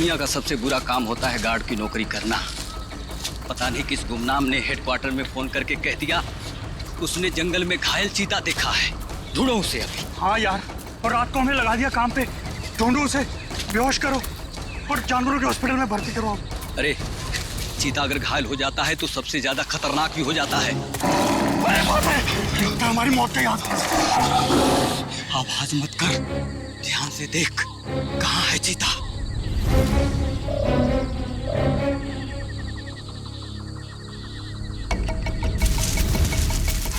दुनिया का सबसे बुरा काम होता है गार्ड की नौकरी करना। पता नहीं किस गुमनाम ने हेडक्वार्टर में फोन करके कह दिया उसने जंगल में घायल चीता देखा है। ढूंढो उसे अभी। हाँ यार, और रात को हमें लगा दिया काम पे। ढूंढो उसे, बेहोश करो और जानवरों के हॉस्पिटल में भर्ती करो आप। अरे चीता अगर घायल हो जाता है तो सबसे ज्यादा खतरनाक भी हो जाता है। अरे बाप रे, तो हमारी मौत का याद। आवाज मत कर, ध्यान से देख कहाँ है चीता।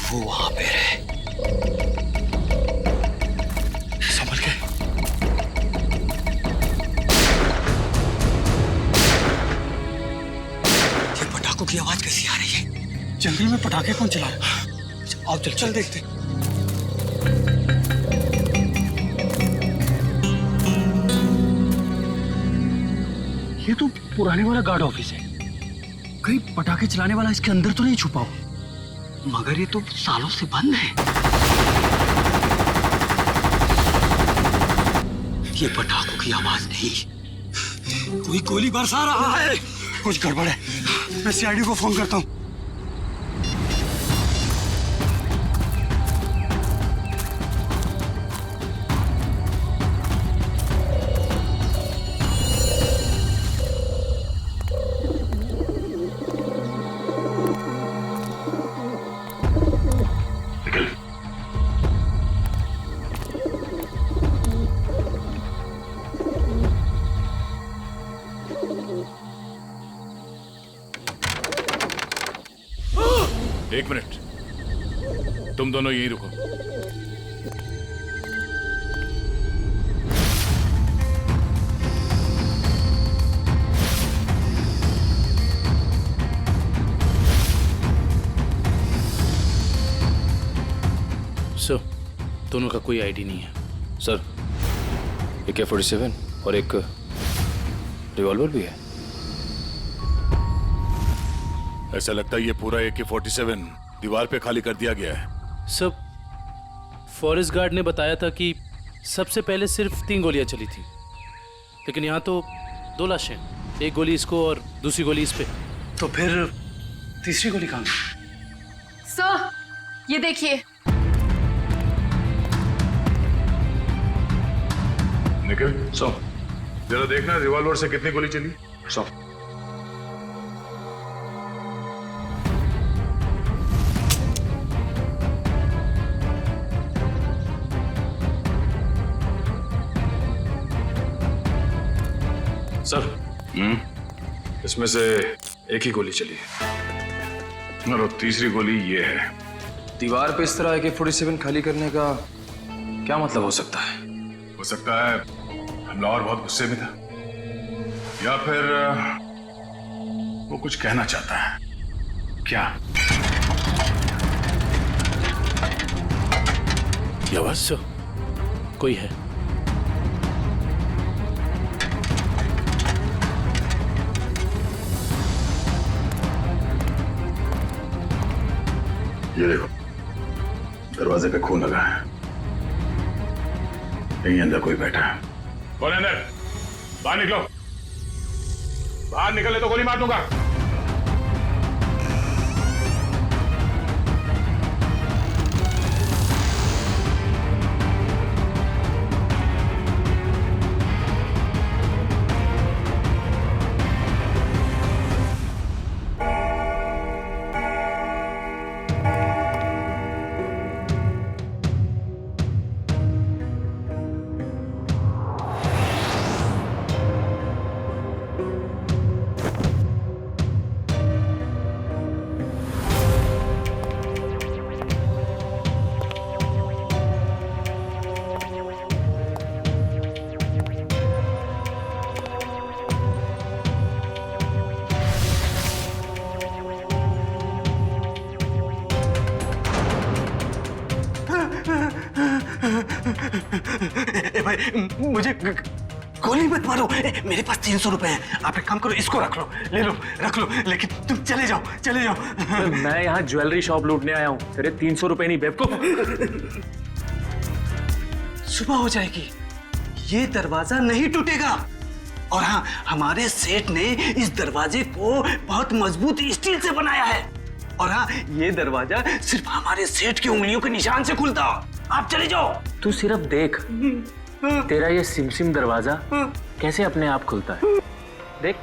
वो वहां पे है। संभल के। ये पटाखों की आवाज कैसी आ रही है? जंगल में पटाखे कौन चलाए? आओ चल देखते। ये तो पुराने वाला गार्ड ऑफिस है। कहीं पटाखे चलाने वाला इसके अंदर तो नहीं छुपा हो? मगर ये तो सालों से बंद है। ये पटाखों की आवाज नहीं, कोई गोली बरसा रहा है। कुछ गड़बड़ है, मैं सीआईडी को फोन करता हूँ। एक मिनट, तुम दोनों यहीं रुको। सर, दोनों का कोई आईडी नहीं है। सर, AK-47 और एक रिवॉल्वर भी है। ऐसा लगता है ये पूरा AK-47 दीवार पे खाली कर दिया गया है। सब फॉरेस्ट गार्ड ने बताया था कि सबसे पहले सिर्फ 3 गोलियां चली थी, लेकिन यहाँ तो 2 लाशें, एक गोली इसको और दूसरी गोली इस पे। तो फिर तीसरी गोली कहाँ? सर, ये देखिए। निखिल, जरा देखना रिवॉल्वर से कितनी गोली चली। सर, इसमें से एक ही गोली चली है और तीसरी गोली ये है। दीवार पे इस तरह AK-47 खाली करने का क्या मतलब हो सकता है? हो सकता है हमलावर बहुत गुस्से में था, या फिर वो कुछ कहना चाहता है। क्या? ये आवाज सर, कोई है। ये देखो, दरवाजे पे खून लगा है। यहीं अंदर कोई बैठा है। कौन है अंदर? बाहर निकलो। बाहर निकले तो गोली मार दूंगा। भाई मुझे गोली मत मारो। मेरे पास 300 रुपए हैं। आप एक काम करो, इसको रख लो, ले लो, रख लो, लेकिन तुम चले जाओ, चले जाओ। मैं यहाँ ज्वेलरी शॉप लूटने आया हूँ, तेरे 300 रुपए नहीं बेवकूफ। सुबह हो जाएगी, ये दरवाजा नहीं टूटेगा। और हाँ, हमारे सेठ ने इस दरवाजे को बहुत मजबूत स्टील से बनाया है। और हाँ, ये दरवाजा सिर्फ हमारे सेठ की उंगलियों के निशान से खुलता। आप चले जाओ। तू सिर्फ देख, तेरा ये सिमसिम दरवाजा कैसे अपने आप खुलता है। देख।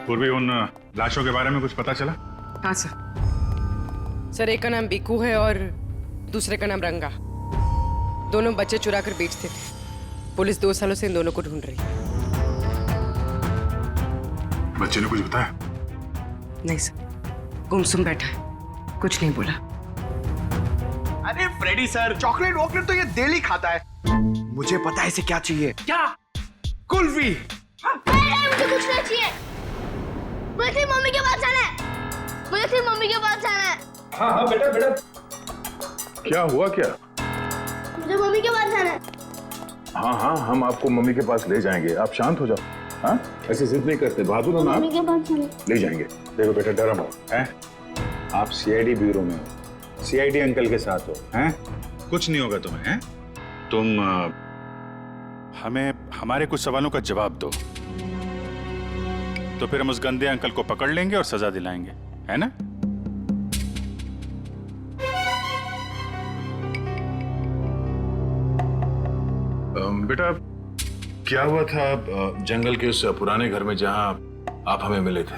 पूर्वी, उन लाशों के बारे में कुछ पता चला? हाँ सर, एक का नाम बीकू है और दूसरे का नाम रंगा। दोनों बच्चे चुरा कर बेचते थे। पुलिस 2 सालों से इन दोनों को ढूंढ रही है। बच्चे ने कुछ बताया? नहीं सर, गुमसुम बैठा है, कुछ नहीं बोला। अरे फ्रेडी सर, चॉकलेट वॉकलेट तो ये डेली खाता है। मुझे पता है इसे क्या चाहिए। क्या? कुल्फी। मुझे कुछ नहीं चाहिए। मुझे तेरी मम्मी के पास जाना है। मुझे तेरी मम्मी के पास जाना है। हाँ हाँ बेटा बेटा। क्या हुआ क्या? मुझे मम्मी के पास जाना है। हाँ हाँ, हम आपको मम्मी के पास ले जाएंगे। आप शांत हो जाओ। हाँ, ऐसे जिद नहीं करते, बहादुर हो ना। मम्मी के पास जाना है। ले जाएंगे। देखो बेटा, डरो मत। हैं? आप सीआईडी ब्यूरो में हो, सीआईडी अंकल के साथ हो। हैं? कुछ नहीं होगा तुम्हें। हैं? तुम हमें हमारे कुछ सवालों का जवाब दो, तो फिर हम उस गंदे अंकल को पकड़ लेंगे और सजा दिलाएंगे, है ना? बेटा, क्या हुआ था जंगल के उस पुराने घर में जहां आप हमें मिले थे?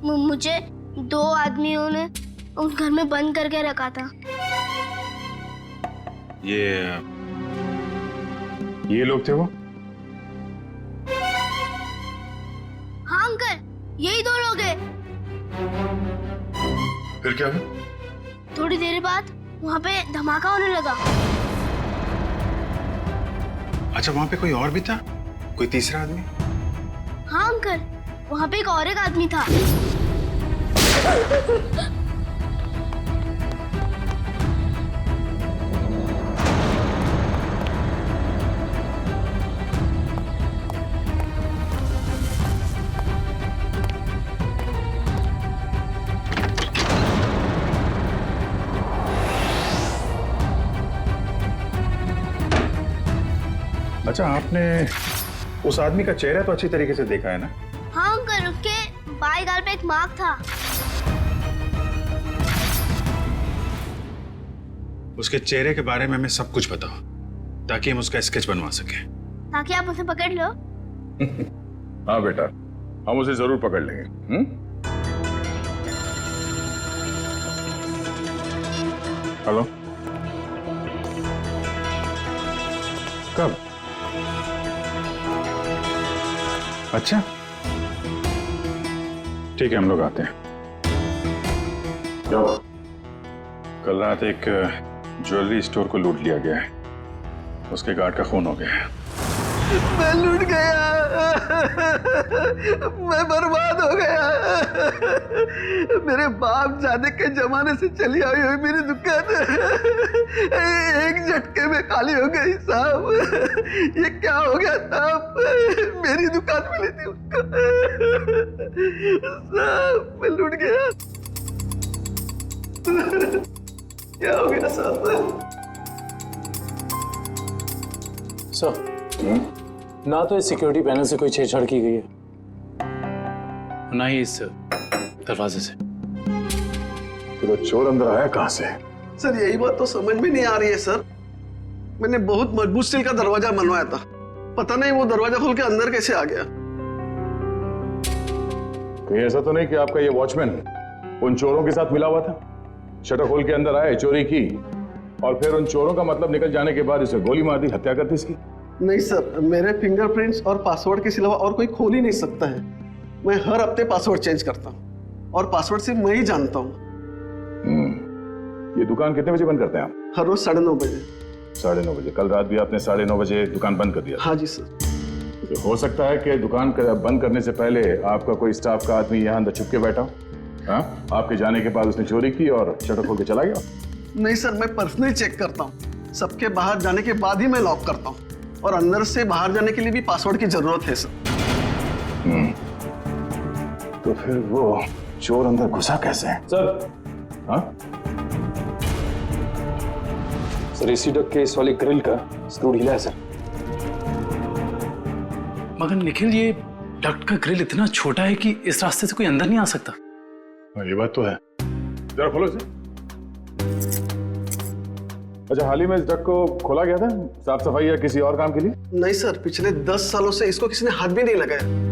मुझे 2 आदमियों ने उस घर में बंद करके रखा था। ये लोग थे वो? हाँ अंकल, यही 2 लोग हैं। फिर क्या हुआ? थोड़ी देर बाद वहाँ पे धमाका होने लगा। अच्छा, वहां पे कोई और भी था? कोई तीसरा आदमी? हाँ अंकल, वहाँ पे एक आदमी था। अच्छा, आपने उस आदमी का चेहरा तो अच्छी तरीके से देखा है ना? हाँ अंकल, उसके बाएं गाल पे एक मार्क था। उसके चेहरे के बारे में हमें सब कुछ बताओ, ताकि हम उसका स्केच बनवा सकें। ताकि आप उसे पकड़ लो। हाँ बेटा, हम उसे जरूर पकड़ लेंगे। हेलो, कब? अच्छा, ठीक है, हम लोग आते हैं। क्या? कल रात एक ज्वेलरी स्टोर को लूट लिया गया है। उसके गार्ड का खून हो गया है। मैं लूट गया। मैं बर्बाद हो गया। मेरे बाप जाने के जमाने से चली आई हुई मेरी दुकान एक झटके में खाली हो गई साहब। ये क्या हो गया साहब? मेरी दुकान मिली थी उसको। साहब, मैं लूट गया। क्या हो गया साहब? सर, ना तो इस सिक्योरिटी पैनल से कोई छेड़छाड़ की गई है, ना ही इस दरवाजे से। तो चोर अंदर आया कहां से? सर, यही बात तो समझ में नहीं आ रही है सर। मैंने बहुत मजबूत स्टील का दरवाजा बनवाया था, पता नहीं वो दरवाजा खोल के अंदर कैसे आ गया। कहीं ऐसा तो नहीं कि आपका ये वॉचमैन उन चोरों के साथ मिला हुआ था? शटर खोल के अंदर आए, चोरी की, और फिर उन चोरों का मतलब निकल जाने के बाद इसे गोली मार दी, हत्या कर दी इसकी? नहीं सर, मेरे फिंगरप्रिंट्स और पासवर्ड के सिवा और कोई खोल ही नहीं सकता है। मैं हर हफ्ते पासवर्ड चेंज करता हूँ और पासवर्ड सिर्फ मैं ही जानता हूँ। ये दुकान कितने बजे बंद करते हैं आप? हर रोज 9:30 बजे। 9:30 बजे? कल रात भी आपने 9:30 बजे दुकान बंद कर दिया? हाँ जी सर। तो हो सकता है कि दुकान बंद करने से पहले आपका कोई स्टाफ का आदमी यहाँ अंदर छुप के बैठा हो। हाँ, आपके जाने के बाद उसने चोरी की और शटर खोल के चला गया। नहीं सर, मैं पर्सनली चेक करता हूँ। सबके बाहर जाने के बाद ही मैं लॉक करता हूँ, और अंदर से बाहर जाने के लिए भी पासवर्ड की जरूरत है सर। तो फिर वो चोर अंदर घुसा कैसे? सर, हाँ? सर एसी डक के इस वाली ग्रिल का स्क्रू ढीला है सर। मगर निखिल, ये डक्ट का ग्रिल इतना छोटा है कि इस रास्ते से कोई अंदर नहीं आ सकता। ये बात तो है। जरा खोलो इसे। अच्छा, हाल ही में इस डक को खोला गया था साफ सफाई या किसी और काम के लिए? नहीं सर, पिछले 10 सालों से इसको किसी ने हाथ भी नहीं लगाया।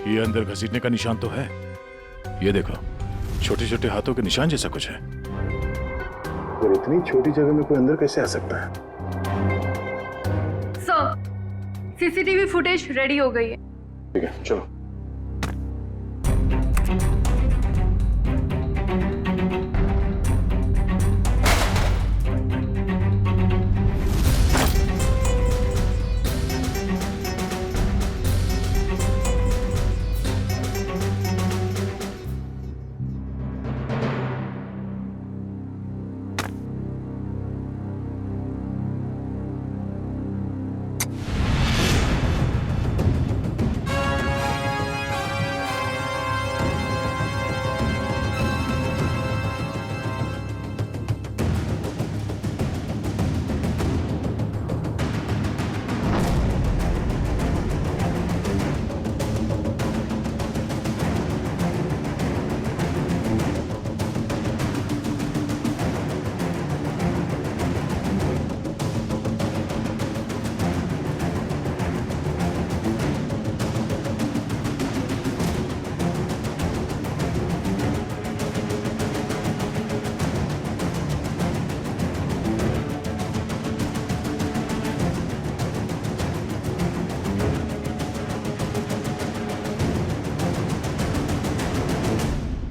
ये अंदर घसीटने का निशान तो है। ये देखो, छोटे छोटे हाथों के निशान जैसा कुछ है। और इतनी छोटी जगह में कोई अंदर कैसे आ सकता है? सर, सीसीटीवी फुटेज रेडी हो गई है। ठीक है, चलो।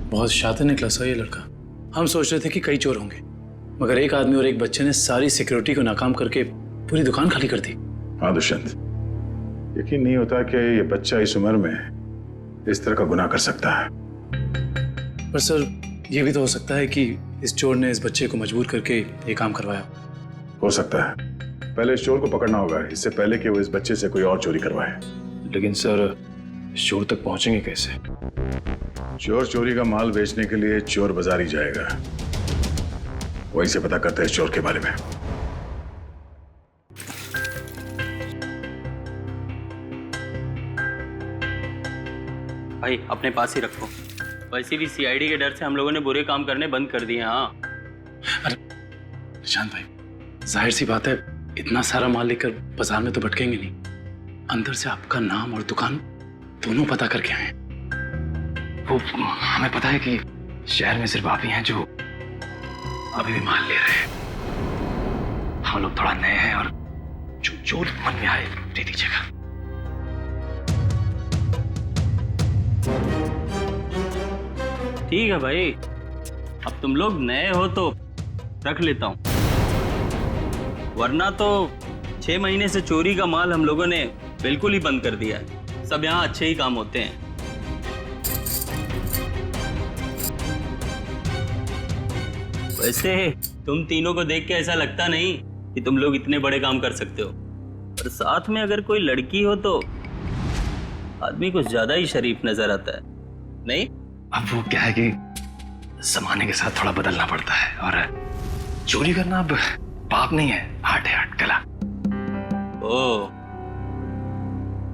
बहुत शातिर निकला सा ये लड़का। हम सोच रहे थे कि कई चोर होंगे, मगर एक आदमी और एक बच्चे ने सारी सिक्योरिटी को नाकाम करके पूरी दुकान खाली कर दी। हाँ दुष्यंत, यकीन नहीं होता कि ये बच्चा इस उम्र में इस तरह का गुनाह कर सकता है। पर सर, ये भी तो हो सकता है कि इस चोर ने इस बच्चे को मजबूर करके ये काम करवाया। हो सकता है। पहले इस चोर को पकड़ना होगा, इससे पहले कि वो इस बच्चे से कोई और चोरी करवाए। लेकिन सर, चोर तक पहुंचेंगे कैसे? चोर चोरी का माल बेचने के लिए चोर बाजार ही जाएगा। वहीं से पता करते हैं इस चोर के बारे में। भाई अपने पास ही रखो। वैसे भी सीआईडी के डर से हम लोगों ने बुरे काम करने बंद कर दिए। हाँ अरे निशांत भाई, जाहिर सी बात है, इतना सारा माल लेकर बाजार में तो भटकेंगे नहीं। अंदर से आपका नाम और दुकान दोनों पता करके आए। वो हमें पता है कि शहर में सिर्फ आप ही हैं जो अभी भी माल ले रहे हैं। हम लोग थोड़ा नए हैं और जो मन में आए दे दीजिएगा। ठीक है भाई, अब तुम लोग नए हो तो रख लेता हूँ, वरना तो 6 महीने से चोरी का माल हम लोगों ने बिल्कुल ही बंद कर दिया है। सब यहाँ अच्छे ही काम होते हैं। वैसे तुम तीनों को देख के ऐसा लगता नहीं कि तुम लोग इतने बड़े काम कर सकते हो, पर साथ में अगर कोई लड़की हो तो आदमी कुछ ज्यादा ही शरीफ नजर आता है, नहीं? अब वो क्या है कि जमाने के साथ थोड़ा बदलना पड़ता है, और चोरी करना अब पाप नहीं है, आर्ट है, आर्ट कला। ओ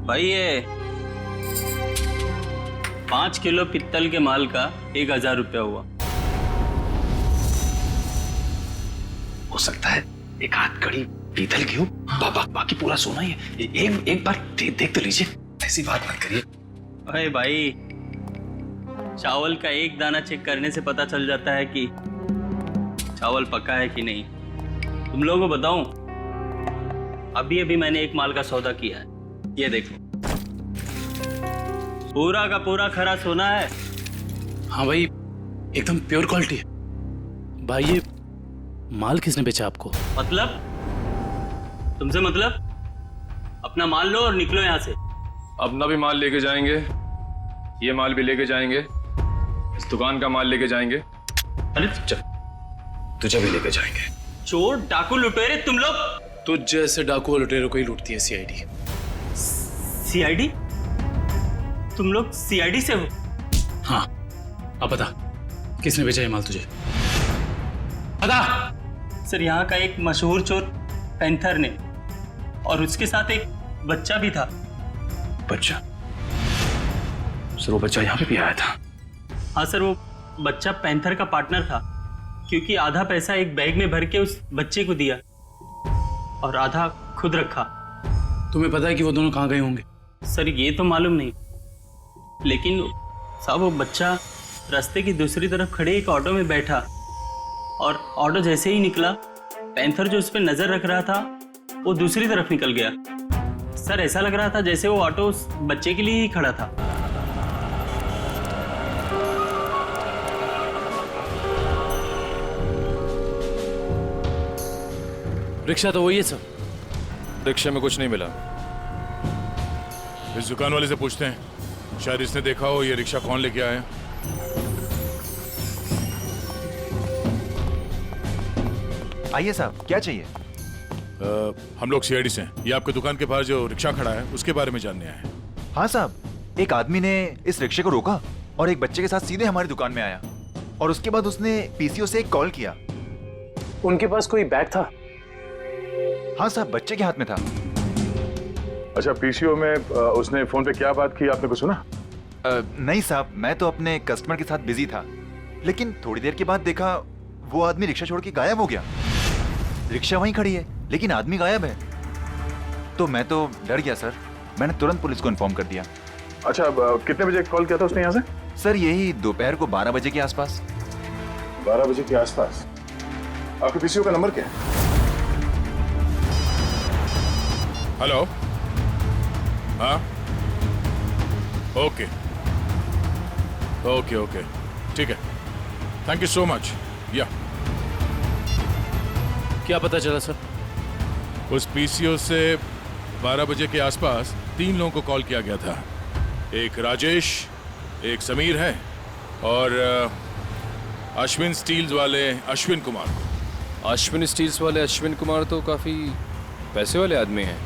भाई, ये 5 किलो पित्तल के माल का 1000 रुपया हुआ। हो सकता है एक हाथ कड़ी पीतल की हो, बाकी पूरा सोना ही है। एक बार देख तो लीजिए, ऐसी बात मत करिए। अरे भाई, चावल का एक दाना चेक करने से पता चल जाता है कि चावल पका है कि नहीं। तुम लोगों को बताऊं, अभी अभी मैंने एक माल का सौदा किया है, ये देखो, पूरा का पूरा खरा सोना है। हाँ भाई, एकदम प्योर क्वालिटी है। भाई ये माल किसने बेचा आपको? मतलब? तुमसे मतलब? अपना माल लो और निकलो यहाँ से। अपना भी माल लेके जाएंगे, ये माल भी लेके जाएंगे, इस दुकान का माल लेके जाएंगे, अरे तुझे भी लेके जाएंगे। चोर डाकू लुटेरे तुम लोग। तुझ जैसे डाकू और लुटेरों को ही लूटती है सीआईडी। सीआईडी? तुम लोग सीआईडी से हो? हाँ, अब बता किसने बेचा ये माल तुझे? बता। सर, यहाँ का एक मशहूर चोर पैंथर ने, और उसके साथ एक बच्चा भी था। बच्चा? सर वो बच्चा यहाँ पे भी आया था? हाँ सर, वो बच्चा पैंथर का पार्टनर था, क्योंकि आधा पैसा एक बैग में भर के उस बच्चे को दिया और आधा खुद रखा। तुम्हें पता है कि वो दोनों कहाँ गए होंगे? सर ये तो मालूम नहीं, लेकिन साहब वो बच्चा रास्ते की दूसरी तरफ खड़े एक ऑटो में बैठा, और ऑटो जैसे ही निकला, पैंथर जो उस पर नजर रख रहा था वो दूसरी तरफ निकल गया। सर ऐसा लग रहा था जैसे वो ऑटो उस बच्चे के लिए ही खड़ा था। रिक्शा तो वही है सर। रिक्शे में कुछ नहीं मिला। इस दुकान वाले से पूछते हैं, शायद इसने देखा हो ये रिक्शा कौन लेके आया। आइए साहब, क्या चाहिए? हम लोग सीआईडी से हैं। ये आपके दुकान के पास जो रिक्शा खड़ा है उसके बारे में जानने आए हैं। हाँ साहब, एक आदमी ने इस रिक्शे को रोका और एक बच्चे के साथ सीधे हमारी दुकान में आया, और उसके बाद उसने पीसीओ से एक कॉल किया। उनके पास कोई बैग था? हाँ साहब, बच्चे के हाथ में था। अच्छा, पीसीओ में उसने फोन पे क्या बात की, आपने कुछ सुना? नहीं साहब, मैं तो अपने कस्टमर के साथ बिजी था, लेकिन थोड़ी देर के बाद देखा वो आदमी रिक्शा छोड़ के गायब हो गया। रिक्शा वहीं खड़ी है लेकिन आदमी गायब है। तो मैं तो डर गया सर, मैंने तुरंत पुलिस को इन्फॉर्म कर दिया। अच्छा, कितने बजे कॉल किया था उसने यहाँ से? सर यही दोपहर को 12 बजे के आसपास। 12 बजे के आसपास। आपके पीसीओ का नंबर क्या है? हेलो? हाँ, ओके ओके ओके, ठीक है, थैंक यू सो मच। या क्या पता चला सर? उस पीसीओ से 12 बजे के आसपास 3 लोगों को कॉल किया गया था। एक राजेश, एक समीर है, और अश्विन स्टील्स वाले अश्विन कुमार को। अश्विन स्टील्स वाले अश्विन कुमार तो काफी पैसे वाले आदमी हैं।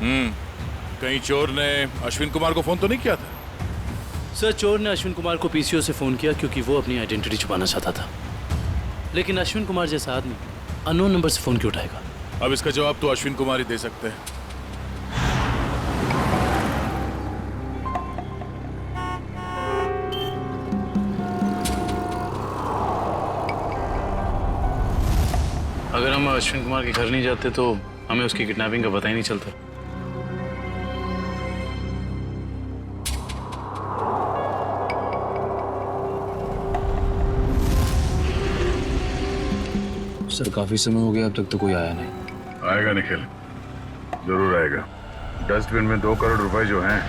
कहीं चोर ने अश्विन कुमार को फोन तो नहीं किया था? सर चोर ने अश्विन कुमार को पीसीओ से फोन किया क्योंकि वो अपनी आइडेंटिटी छुपाना चाहता था, लेकिन अश्विन कुमार जैसा आदमी अननोन नंबर से फोन क्यों उठाएगा? अब इसका जवाब तो अश्विन कुमार ही दे सकते हैं। अगर हम अश्विन कुमार के घर नहीं जाते तो हमें उसकी किडनैपिंग का पता ही नहीं चलता। सर काफी समय हो गया, अब तक तो कोई आया नहीं। आएगा निखिल, जरूर आएगा। डस्टबिन में 2 करोड़ रुपए जो हैं।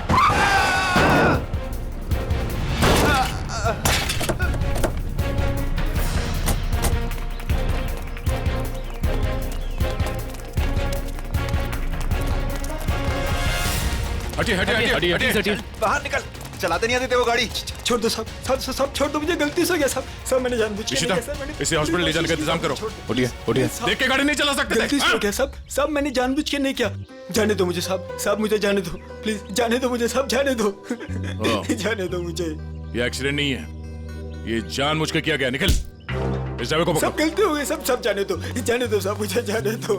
हटिए। बाहर निकल, चलाते नहीं आते थे वो गाड़ी। छोड़ दो सब छोड़ दो, मुझे गलती से हो गया सब मैंने जानबूझ के नहीं किया सर। इसे हॉस्पिटल ले जाने का इंतजाम करो। उठिए। देख के गाड़ी नहीं चला सकते। गलती से हो गया सब मैंने जानबूझ के नहीं किया। जाने दो मुझे साहब, मुझे जाने दो प्लीज, जाने दो मुझे साहब, जाने दो जाने दो मुझे। ये एक्सीडेंट नहीं है, ये जानबूझ के किया गया। निकल, इस ड्राइवर को पकड़ो। सब गलती हो गई सब जाने दो साहब, मुझे जाने दो।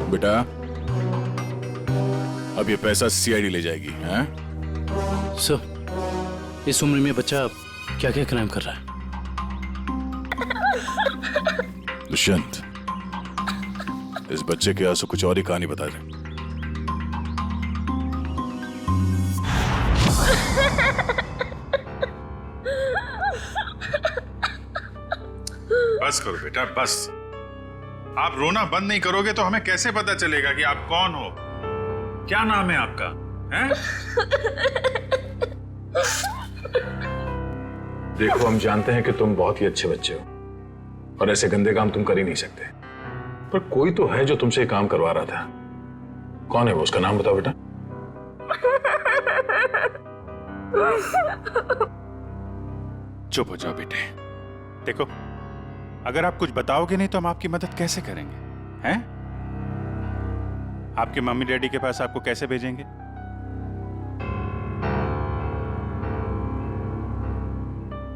बेटा, अब ये पैसा सीआईडी ले जाएगी। हैं? सर इस उम्र में बच्चा क्या क्या क्राइम कर रहा है? दुष्यंत, इस बच्चे के आंसू कुछ और ही कहानी बता दे। बस करो बेटा, बस। आप रोना बंद नहीं करोगे तो हमें कैसे पता चलेगा कि आप कौन हो? क्या नाम है आपका? हैं? देखो, हम जानते हैं कि तुम बहुत ही अच्छे बच्चे हो और ऐसे गंदे काम तुम कर ही नहीं सकते, पर कोई तो है जो तुमसे काम करवा रहा था। कौन है वो? उसका नाम बताओ बेटा। चुप हो जाओ बेटे। देखो, अगर आप कुछ बताओगे नहीं तो हम आपकी मदद कैसे करेंगे? हैं? आपके मम्मी डैडी के पास आपको कैसे भेजेंगे?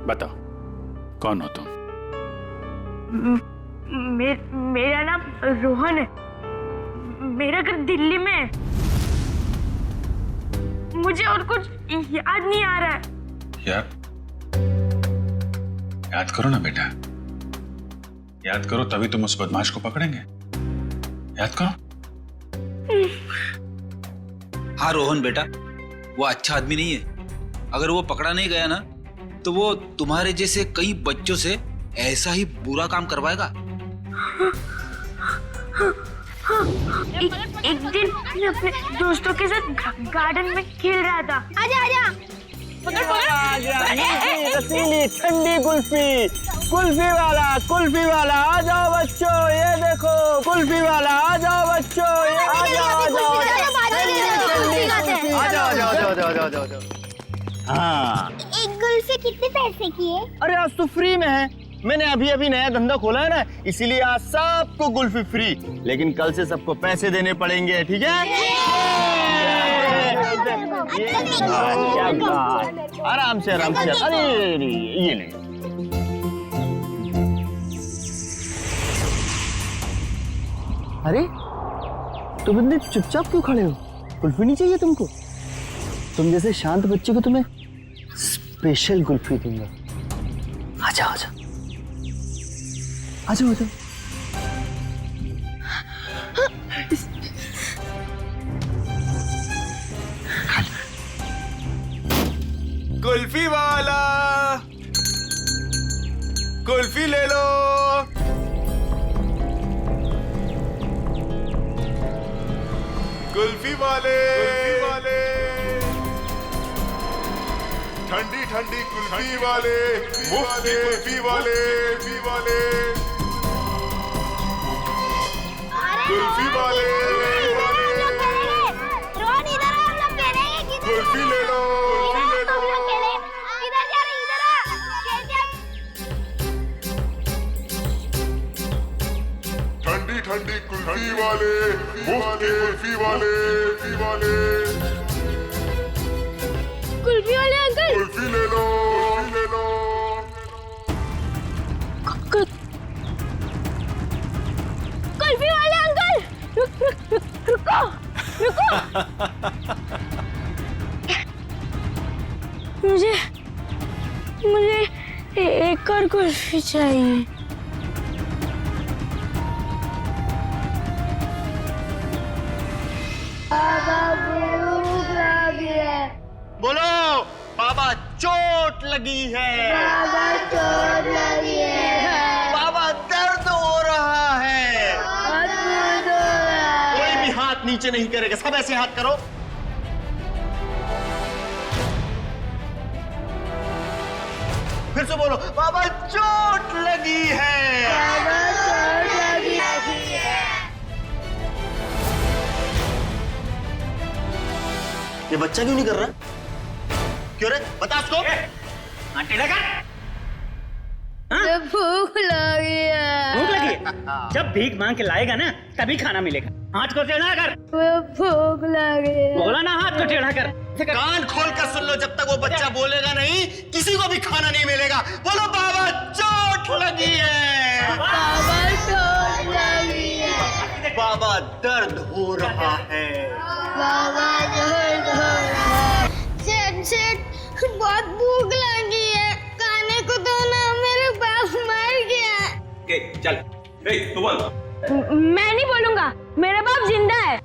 बताओ, कौन हो तुम? मेरा नाम रोहन है। मेरा घर दिल्ली में है। मुझे और कुछ याद नहीं आ रहा है। याद करो ना बेटा, याद करो, तभी तुम उस बदमाश को पकड़ेंगे। याद करो। हाँ रोहन बेटा, वो अच्छा आदमी नहीं है। अगर वो पकड़ा नहीं गया ना तो वो तुम्हारे जैसे कई बच्चों से ऐसा ही बुरा काम करवाएगा। एक दिन मैं अपने दोस्तों के साथ गार्डन में खेल रहा था। आजा आजा। रसीली ठंडी कुल्फी, कुल्फी वाला आ जाओ बच्चों, ये देखो कुल्फी वाला, आ जाओ बच्चों, ये आ जाओ। हाँ, एक कुल्फी कितने पैसे की है? अरे आज तो फ्री में है। मैंने अभी नया धंधा खोला है ना, इसीलिए आज सबको कुल्फी फ्री, लेकिन कल से सबको पैसे देने पड़ेंगे, ठीक है? आराम से। अरे ये ले। अरे तुम इतने चुपचाप क्यों खड़े हो? कुल्फी नहीं चाहिए तुमको? तुम जैसे शांत बच्चे को तुम्हें स्पेशल कुल्फी दूंगा। आजा। कुल्फी वाला, कुल्फी ले लो। कुल्फी वाले, ठंडी कुल्फी वाले, मुफ्त की कुल्फी वाले, कुल्फी वाले, रोहन इधर आ, हम लोग खेलेंगे। किधर कुल्फी ले लो। इधर जा रहे, इधर आ। ठंडी कुल्फी वाले, मुफ्त की कुल्फी वाले, कुल्फी वाले अंकल, कुल्फी ले लो। कुल्फी वाले अंकल, रुको। मुझे एक और कुल्फी चाहिए। बोलो, बाबा चोट लगी है। बाबा दर्द हो रहा है। कोई भी हाथ नीचे नहीं करेगा, सब ऐसे हाथ करो। फिर से बोलो, बाबा चोट लगी है। ये बच्चा क्यों नहीं कर रहा? क्यों रे? बता उसको। भूख लगी है। जब भीख मांग के लाएगा ना तभी खाना मिलेगा। हाथ को टेढ़ा कर। भूख लगी है। बोला ना, हाथ को टेढ़ा कर। कान खोल कर सुन लो, जब तक वो बच्चा बोलेगा नहीं किसी को भी खाना नहीं मिलेगा। बोलो, बाबा चोट लगी है। बाबा चोट लगी है। बाबा दर्द हो रहा है। बाबा दर्द हो रहा है। सेठ, बहुत भूख लगी है, खाने को दो ना, मेरे बाप मर गया। चल, तू बोल। मैं नहीं बोलूंगा, मेरा बाप जिंदा है।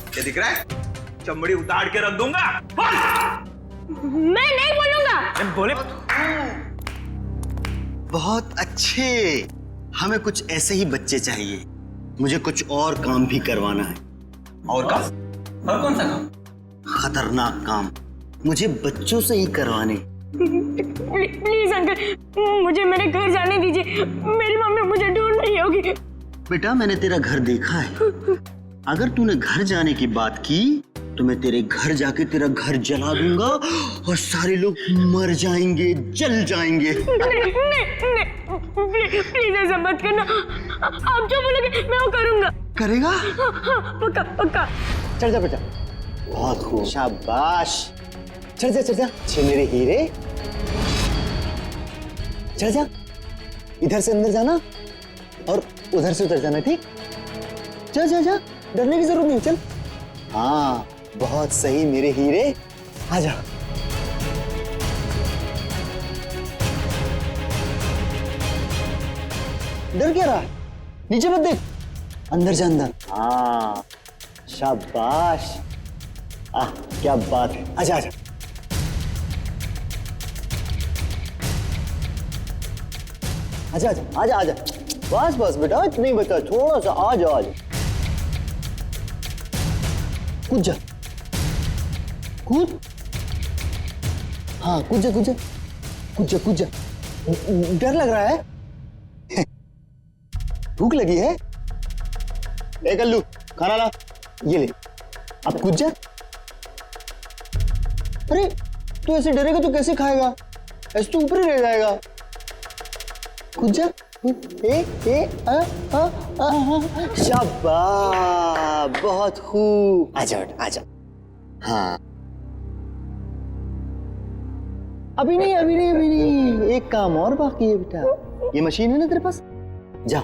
क्या दिख रहा है? चमड़ी उतार के रख दूंगा। मैं नहीं बोलूंगा। बोले बहुत अच्छे। हमें कुछ ऐसे ही बच्चे चाहिए। मुझे कुछ और काम भी करवाना है। और काम? और कौन सा काम? खतरनाक काम मुझे बच्चों से ही करवाने। प्लीज अंकल, मुझे मेरे घर जाने दीजिए। मेरी मम्मी मुझे ढूंढ रही होगी। बेटा मैंने तेरा घर देखा है। अगर तूने घर जाने की बात की तो मैं तेरे घर जाके तेरा घर जला दूंगा और सारे लोग मर जाएंगे, जल जाएंगे। नहीं, प्लीज ऐसा मत करना। आप जो बोलोगे मैं वो करूंगा। करेगा? पक्का पक्का। चल जा बेटा, बहुत खूब, शाबाश। चल जा छे मेरे हीरे। चल जा, इधर से अंदर जाना और उधर से उधर जाना, ठीक? जा, डरने की जरूरत नहीं, चल। हाँ बहुत सही मेरे हीरे, आ जा। डर क्या रहा है? नीचे मत देख, अंदर जा अंदर। हाँ शाबाश, क्या बात है। आजा बस बेटा, इतना ही बता, थोड़ा सा आजा। कूद। हाँ कूद जा। डर लग रहा है? भूख लगी है? ए कल्लू, खाना ला, ये ले। अब कूद जा। अरे तू ऐसे डरेगा तो कैसे खाएगा? ऐसे तो ऊपर ही रह जाएगा। कूद जा। शाबाश, बहुत खूब। आजा। हाँ अभी नहीं, एक काम और बाकी है बेटा। ये मशीन है ना तेरे पास, जा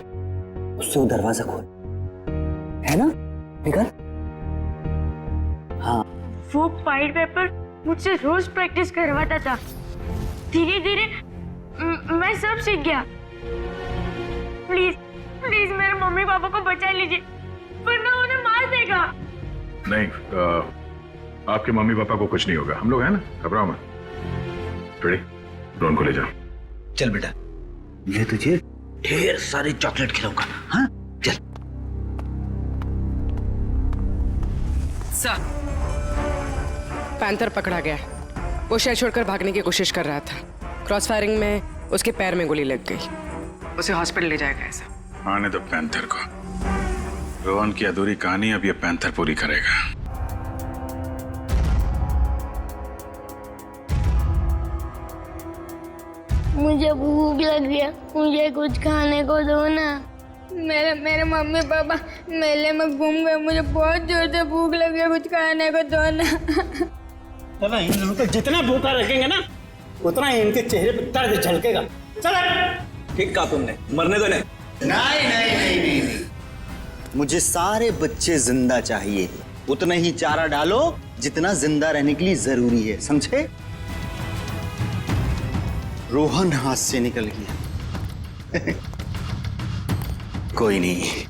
उससे वो दरवाजा खोल, है ना? निकल। हाँ वो फाइल पेपर मुझसे रोज प्रैक्टिस करवाता था। धीरे धीरे मैं सब सीख गया। प्लीज मेरे मम्मी पापा को बचा लीजिए, वरना उन्हें मार देगा। नहीं, आपके मम्मी पापा को कुछ नहीं होगा, हम लोग हैं ना, घबराओ मत। रेडी, रोहन को ले जाओ। चल बेटा, मैं तुझे ढेर सारे चॉकलेट खिलाऊंगा। हाँ चल। सर, पैंथर पकड़ा गया। वो शहर छोड़कर भागने की कोशिश कर रहा था। क्रॉस फायरिंग में उसके पैर में गोली लग गई। उसे हॉस्पिटल ले जाया गया सर। आने दो पैंथर को। रोहन की अधूरी कहानी अब ये पैंथर पूरी करेगा। मुझे भूख लग गया, मुझे कुछ खाने को दो ना। मेरे मम्मी पापा मेले में घूम गए, मुझे बहुत जोर से भूख लग गया, कुछ खाने को दो ना। चलो इन लोगों को जितना भूखा रखेंगे ना, उतना ही इनके चेहरे पे दर्द झलकेगा। चलो। ठीक कहा तुमने, मरने दो इन्हें। नहीं। मुझे सारे बच्चे जिंदा चाहिए। उतना ही चारा डालो जितना जिंदा रहने के लिए जरूरी है, समझे? रोहन हाथ से निकल गया। कोई नहीं,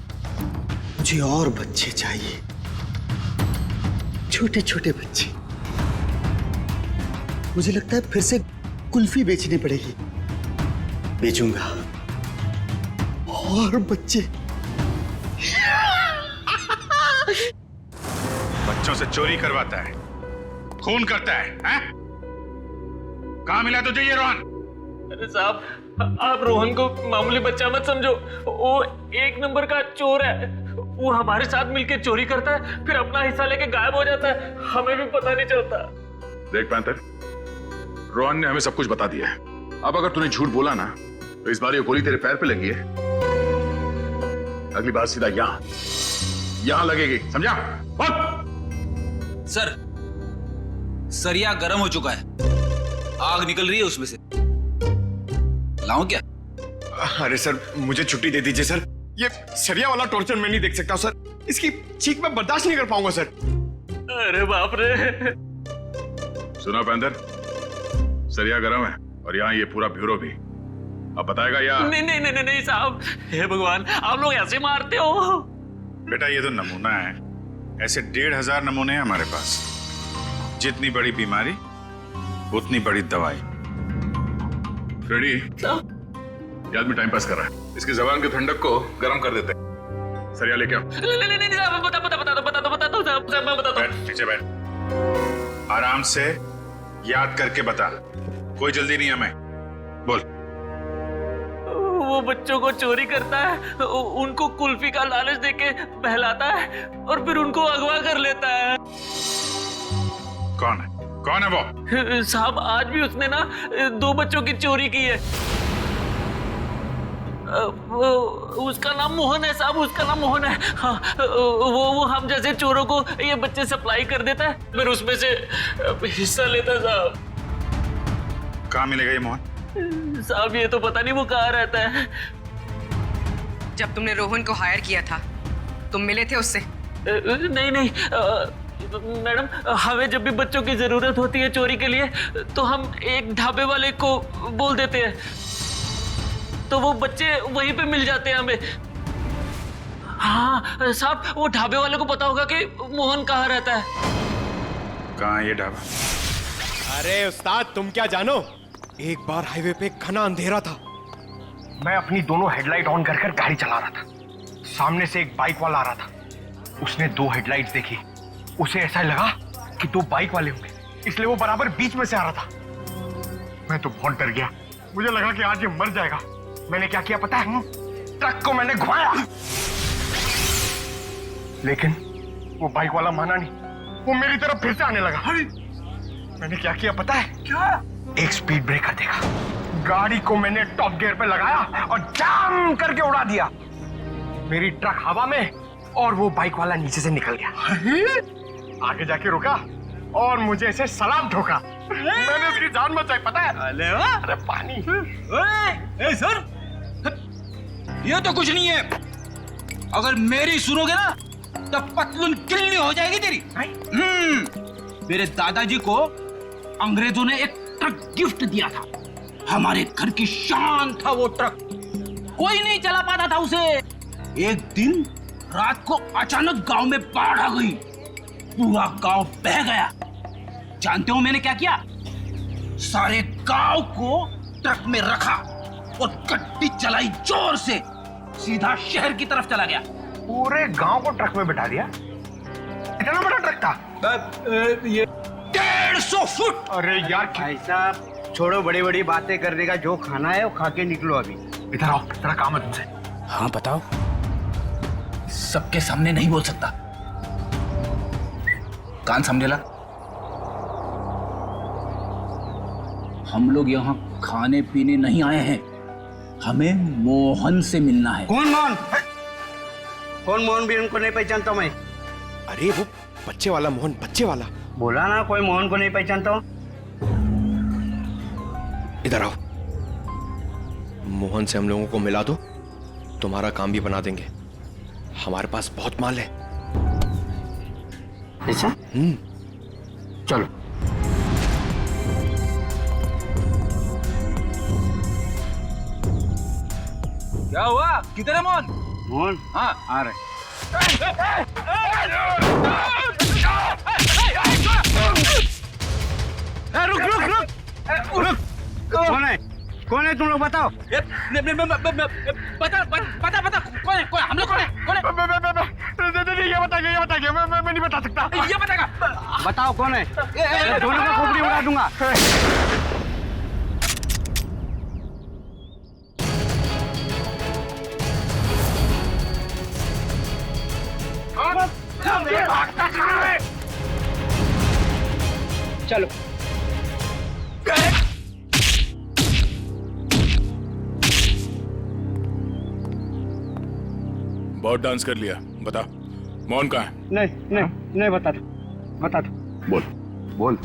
मुझे और बच्चे चाहिए, छोटे छोटे बच्चे। मुझे लगता है फिर से कुल्फी बेचनी पड़ेगी। बेचूंगा और बच्चे। बच्चों से चोरी करवाता है, खून करता है, हैं? कहाँ मिला तुझे ये रोहन? अरे साहब, आप रोहन को मामूली बच्चा मत समझो। वो एक नंबर का चोर है। वो हमारे साथ मिलकर चोरी करता है, फिर अपना हिस्सा लेके गायब हो जाता है, हमें भी पता नहीं चलता। देख पैंथर, रोहन ने हमें सब कुछ बता दिया है। अब अगर तूने झूठ बोला ना तो इस बार ये गोली तेरे पैर पे लगी है, अगली बार सीधा यहां लगेगी, समझा? सर, सरिया गर्म हो चुका है, आग निकल रही है उसमें से। लाऊं क्या? अरे सर, मुझे छुट्टी दे दीजिए सर। ये सरिया वाला टॉर्चर मैं नहीं देख सकता सर। इसकी चीख मैं बर्दाश्त नहीं कर पाऊंगा सर। अरे बाप रे। सुना पैंथर, सरिया गरम है और यहाँ ये पूरा ब्यूरो भी। अब बताएगा या? नहीं साहब, हे भगवान, आप लोग ऐसे मारते हो? बेटा ये तो नमूना है, ऐसे 1500 नमूने हैं हमारे पास। जितनी बड़ी बीमारी उतनी बड़ी दवाई। रेडी, ये आदमी टाइम पास कर रहा है, इसकी जबान की ठंडक को गर्म कर देते हैं। सरिया लेके आओ। नहीं साहब, बता दो साहब, मैं बताता हूँ। बैठ, नीचे बैठ। आराम से याद करके बता, कोई जल्दी नहीं है। मैं बोल। वो बच्चों को चोरी करता है, उनको कुल्फी का लालच देके बहलाता है और फिर उनको अगवा कर लेता है। कौन है? कौन है वो? साहब, आज भी उसने ना 2 बच्चों की चोरी की है। उसका नाम मोहन है साहब, उसका नाम मोहन है। हाँ, वो हम जैसे चोरों को ये बच्चे सप्लाई कर देता है, फिर उसमें से हिस्सा लेता है साहब। कहाँ मिलेगा ये मोहन? साहब, ये तो पता नहीं वो कहाँ रहता है। जब तुमने रोहन को हायर किया था, तुम मिले थे उससे? नहीं मैडम, हमें जब भी बच्चों की जरूरत होती है चोरी के लिए, तो हम एक ढाबे वाले को बोल देते हैं, तो वो बच्चे वहीं पे मिल जाते हैं हमें। हाँ साहब, वो ढाबे वाले को पता होगा कि मोहन कहाँ रहता है। कहाँ ये ढाबा? अरे उस्ताद, तुम क्या जानो, एक बार हाईवे पे घना अंधेरा था। मैं अपनी दोनों हेडलाइट ऑन कर गाड़ी चला रहा था। सामने से एक बाइक वाला आ रहा था। उसने 2 हेडलाइट्स देखी। उसे ऐसा लगा कि 2 बाइक वाले होंगे, इसलिए वो बराबर बीच में से आ रहा था। मैं तो बहुत डर गया, मुझे लगा कि आज ये मर जाएगा। मैंने क्या किया पता है? ट्रक को मैंने घुमाया, लेकिन वो बाइक वाला माना नहीं, वो मेरी तरफ फिर से आने लगा। मैंने क्या किया पता है? क्या? एक स्पीड ब्रेकर देखा, गाड़ी को मैंने टॉप गियर पे लगाया और जाम करके उड़ा दिया। मेरी ट्रक हवा में और वो बाइक वाला नीचे से निकल गया। आगे जाके रुका और मुझे ऐसे सलाम ठोका। मैंने उसकी जान बचाई पता है? अरे पानी। ए सर, ये तो कुछ नहीं है। अगर मेरी सुनोगे ना तो पतलून किल्ली हो जाएगी तेरी। मेरे दादाजी को अंग्रेजों ने एक ट्रक गिफ्ट दिया था। हमारे घर की शान था वो ट्रक, कोई नहीं चला पाता था उसे। एक दिन रात को अचानक गांव में बाढ़ आ गई, पूरा गांव बह गया। जानते हो मैंने क्या किया? सारे गांव को ट्रक में रखा और गड्डी चलाई जोर से, सीधा शहर की तरफ चला गया। पूरे गांव को ट्रक में बिठा दिया? इतना बड़ा ट्रक था? ये 150 फुट। अरे यार भाई साहब, छोड़ो बड़ी बड़ी बातें करने का, जो खाना है वो खा के निकलो अभी। इधर आओ, तेरा काम है तुमसे। हाँ बताओ। सबके सामने नहीं बोल सकता। कान समझे ला। हम लोग यहाँ खाने पीने नहीं आए हैं, हमें मोहन से मिलना है। कौन मोहन? कौन मोहन? भी उनको नहीं पहचानता मैं। अरे वो बच्चे वाला मोहन, बच्चे वाला। बोला ना, कोई मोहन को नहीं पहचानता हूँ। इधर आओ, मोहन से हम लोगों को मिला दो, तुम्हारा काम भी बना देंगे। हमारे पास बहुत माल है। ऐसा? चलो। क्या हुआ? किधर है मोहन? मोहन? हाँ आ रहे। रुक रुक रुक रुक। कौन है? कौन है तुम लोग बताओ? बता बता बता, कौन है? कौन है? हम लोग कौन है? कौन है? ये बताइए, मैं नहीं बता सकता। ये बताएगा। बताओ कौन है? दोनों का खोपड़ी उड़ा दूंगा। चलो। बहुत डांस कर लिया, बता मोहन कहाँ है? नहीं बता दो। बोल बोल।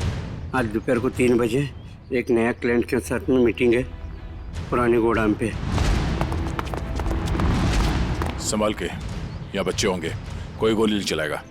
आज दोपहर को 3 बजे एक नया क्लाइंट के साथ में मीटिंग है पुरानी गोदाम पे। संभाल के, यहाँ बच्चे होंगे, कोई गोली नहीं चलाएगा।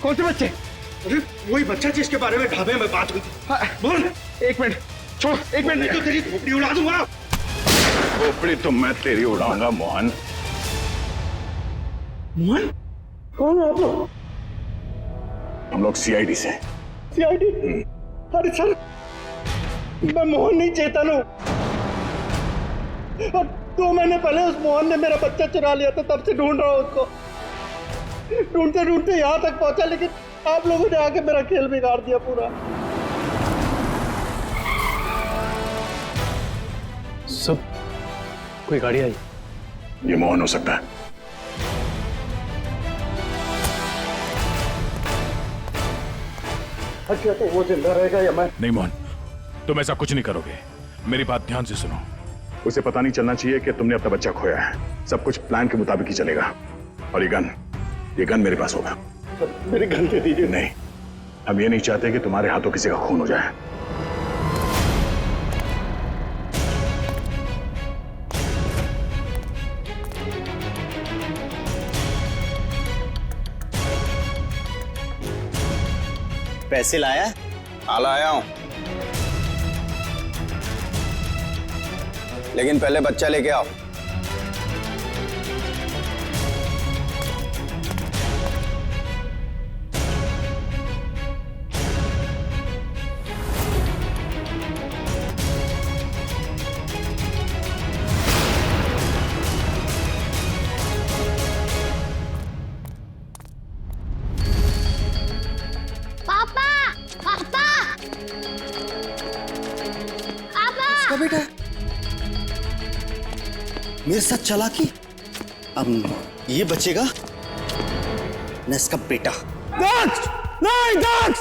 कौन से बच्चे? अरे वही बच्चा जिसके बारे में ढाबे में बात हुई थी। बोल। एक मिनट छोड़, एक मिनट, नहीं तो तेरी खोपड़ी उड़ा दूंगा। खोपड़ी तो मैं तेरी उड़ाऊंगा मोहन। मोहन? कौन है आप लोग? हम लोग सीआईडी से। सीआईडी? अरे सर, मैं मोहन नहीं, चेतन हूँ। और 2 महीने पहले उस मोहन ने मेरा बच्चा चुरा लिया था, तब से ढूंढ रहा हूँ उसको। ढूंढते ढूंढते यहाँ तक पहुंचा, लेकिन आप लोगों ने आके मेरा खेल बिगाड़ दिया पूरा। सब कोई गाड़ी आई? ये मोहन हो सकता है। अच्छा तो वो जिंदा रहेगा या मैं? नहीं मोहन, तुम ऐसा कुछ नहीं करोगे। मेरी बात ध्यान से सुनो। उसे पता नहीं चलना चाहिए कि तुमने अपना बच्चा खोया है। सब कुछ प्लान के मुताबिक ही चलेगा। और ये गन मेरे पास होगा। मेरी गन दे दीजिए। नहीं, हम ये नहीं चाहते कि तुम्हारे हाथों किसी का खून हो जाए। पैसे लाया? हाँ लाया हूं, लेकिन पहले बच्चा लेके आओ। पापा पापा पापा बेटा मेरे साथ चालाकी, अब ये बचेगा न इसका बेटा। दक्ष! नहीं दक्ष!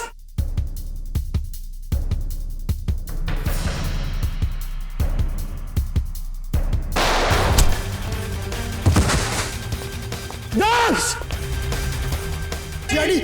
दक्ष! डैडी!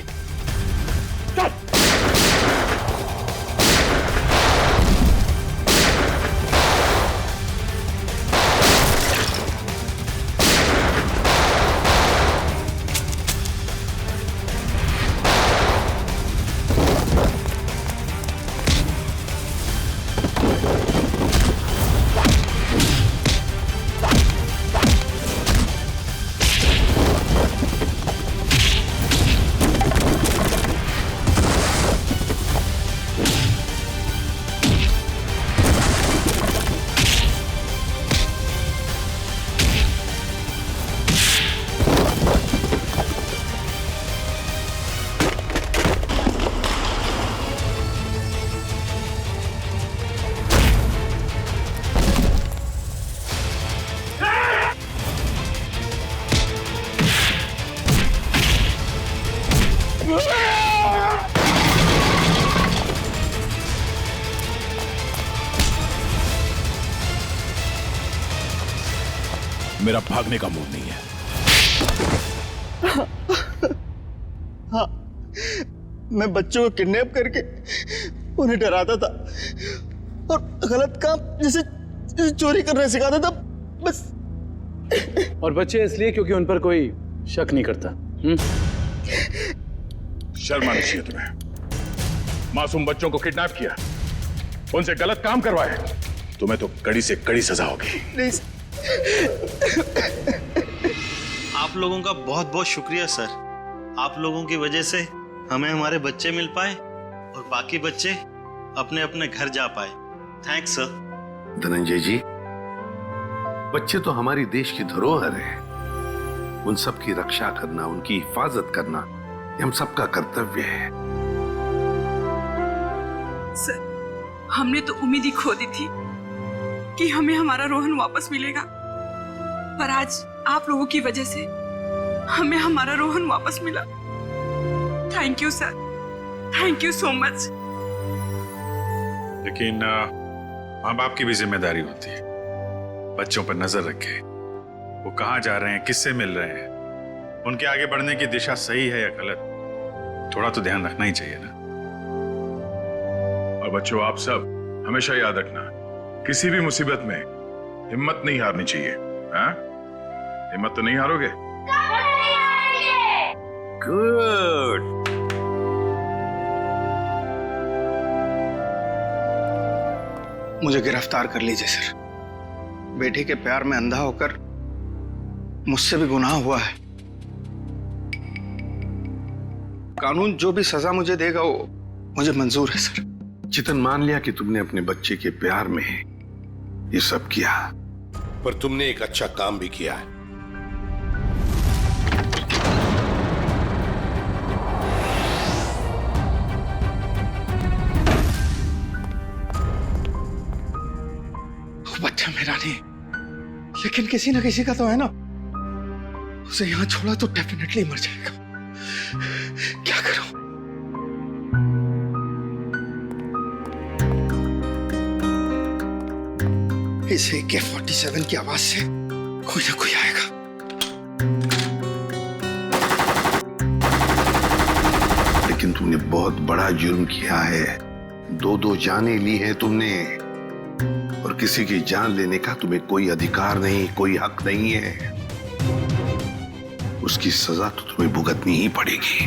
मेरा भागने का मूड नहीं है। हाँ, मैं बच्चों को किडनैप करके उन्हें डराता था और गलत काम जैसे चोरी करना सिखाता था, बस। और बच्चे इसलिए क्योंकि उन पर कोई शक नहीं करता। शर्म आनी चाहिए तुम्हें। मासूम बच्चों को किडनैप किया, उनसे गलत काम करवाए, तुम्हें तो कड़ी से कड़ी सजा होगी। नहीं आप लोगों का बहुत बहुत शुक्रिया सर। आप लोगों की वजह से हमें हमारे बच्चे मिल पाए और बाकी बच्चे अपने अपने घर जा पाए। Thanks sir. धनंजय जी, बच्चे तो हमारी देश की धरोहर है। उन सब की रक्षा करना, उनकी हिफाजत करना, ये हम सबका कर्तव्य है। सर, हमने तो उम्मीद ही खो दी थी कि हमें हमारा रोहन वापस मिलेगा, पर आज आप लोगों की वजह से हमें हमारा रोहन वापस मिला। Thank you sir, thank you so much. लेकिन माँ बाप की भी जिम्मेदारी होती है, बच्चों पर नजर रखे, वो कहाँ जा रहे हैं, किससे मिल रहे हैं, उनके आगे बढ़ने की दिशा सही है या गलत, थोड़ा तो ध्यान रखना ही चाहिए ना। और बच्चों, आप सब हमेशा याद रखना, किसी भी मुसीबत में हिम्मत नहीं हारनी चाहिए। हाँ, हिम्मत तो नहीं हारोगे? गुड। मुझे गिरफ्तार कर लीजिए सर। बेटी के प्यार में अंधा होकर मुझसे भी गुनाह हुआ है। कानून जो भी सजा मुझे देगा वो मुझे मंजूर है सर। चितन, मान लिया कि तुमने अपने बच्चे के प्यार में ये सब किया, पर तुमने एक अच्छा काम भी किया है। वो बच्चा मेरा नहीं, लेकिन किसी ना किसी का तो है ना। उसे यहां छोड़ा तो डेफिनेटली मर जाएगा। क्या करूं? इस AK-47 की आवाज से कोई ना कोई आएगा। लेकिन तुमने बहुत बड़ा जुर्म किया है। 2 जानें ली हैं तुमने, और किसी की जान लेने का तुम्हें कोई अधिकार नहीं, कोई हक नहीं है। उसकी सजा तो तुम्हें भुगतनी ही पड़ेगी।